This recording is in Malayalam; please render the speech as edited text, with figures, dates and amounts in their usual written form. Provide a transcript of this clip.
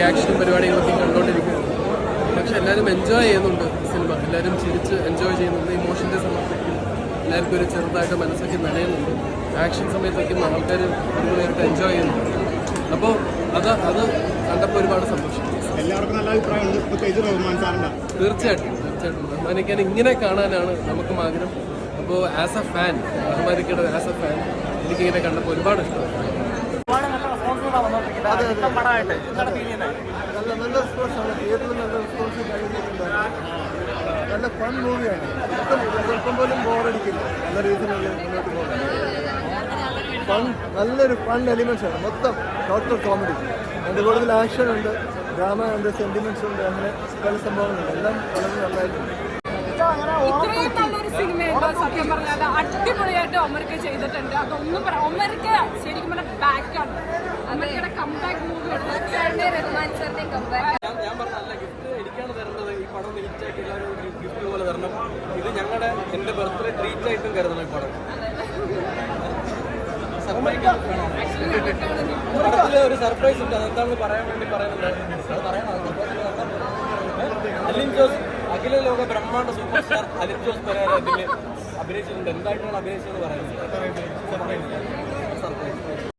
റിയാക്ഷനും പരിപാടികളൊക്കെ കണ്ടുകൊണ്ടിരിക്കുകയാണ്. പക്ഷെ എല്ലാവരും എൻജോയ് ചെയ്യുന്നുണ്ട് സിനിമ. എല്ലാവരും ചിരിച്ച് എൻജോയ് ചെയ്യുന്നുണ്ട്. ഇമോഷൻ്റെ സമയത്തേക്കും എല്ലാവർക്കും ഒരു ചെറുതായിട്ട് മനസ്സൊക്കെ നനയുന്നുണ്ട്. ആക്ഷൻ സമയത്തൊക്കെ ആൾക്കാർ ഒരുപാട് എൻജോയ് ചെയ്യുന്നുണ്ട്. അപ്പോൾ അത് കണ്ടപ്പോൾ ഒരുപാട് സന്തോഷം. എല്ലാവർക്കും നല്ല അഭിപ്രായമുണ്ട്. പ്രത്യേകിച്ച് റഹ്മാൻ സാറിൻ്റെ. തീർച്ചയായിട്ടും റഹ്മാനിക്കാൻ ഇങ്ങനെ കാണാനാണ് നമുക്കും ആഗ്രഹം. അപ്പോൾ ആസ് എ ഫാൻ, റഹ്മാനിക്കയുടെ ആസ് എ ഫാൻ എനിക്കിങ്ങനെ കണ്ടപ്പോൾ ഒരുപാട് ഇഷ്ടമായി. നല്ല റെസ്പോൺസാണ്. തിയേറ്ററിൽ നല്ല റെസ്പോൺസ് കഴിഞ്ഞിട്ടുണ്ട്. നല്ല ഫൺ മൂവിയാണ്. സ്വല്പം പോലും ബോറടിക്കില്ല. നല്ല രീതിയിലുള്ള മുന്നോട്ട് പോകുന്നത് നല്ലൊരു ഫൺ എലിമെന്റ്സ് ആണ്. മൊത്തം ടോട്ടൽ കോമഡി. അതിൻ്റെ കൂടുതൽ ആക്ഷൻ ഉണ്ട്, ഡ്രാമ ഉണ്ട്, സെന്റിമെന്റ്സ് ഉണ്ട്, അങ്ങനെ പല സംഭവങ്ങളുണ്ട്. എല്ലാം വളരെ നന്നായിട്ടുണ്ട്. ഇത്രയും നല്ലൊരു സിനിമയുണ്ടോ സത്യം പറഞ്ഞാൽ അടിപൊളിയായിട്ട് ഒമർക്ക് ചെയ്തിട്ടുണ്ട്. അതൊന്നും ഒമർക്ക് ശരിക്കും പറഞ്ഞാൽ ബാക്കാണ്. ഒമർക്കയുടെ കംബാക്ക് മൂവിയാണ്. റഹ്മാൻ സാറിന്റെ കംബാക്ക്. ഞാൻ പറഞ്ഞ നല്ല ഗിഫ്റ്റ് എനിക്കാണ് തരുന്നത്. ഈ പടം ഹിറ്റായിട്ട് എല്ലാവരും ഒരു ഗിഫ്റ്റ് പോലെ തരണം. ഇത് ഞങ്ങളുടെ എൻ്റെ ബർത്ത്ഡേ ട്രീറ്റ് ആയിട്ടും കരുതണം. ഈ പടം പടത്തിൽ ഒരു സർപ്രൈസ് ഉണ്ട്. അതെന്താണെന്ന് പറയാൻ വേണ്ടി പറയുന്നുണ്ട്. അത് പറയണം. അലിൻ ജോസ്, അഖില ലോക ബ്രഹ്മാണ്ഡ സൂപ്പർ സ്റ്റാർ അലിൻ ജോസ് പെരേര ഇതിൽ അഭിനയിച്ചിട്ടുണ്ട്. എന്തായിട്ടാണ് അഭിനയിച്ചതെന്ന് പറയുന്നത്. സർപ്രൈസ്.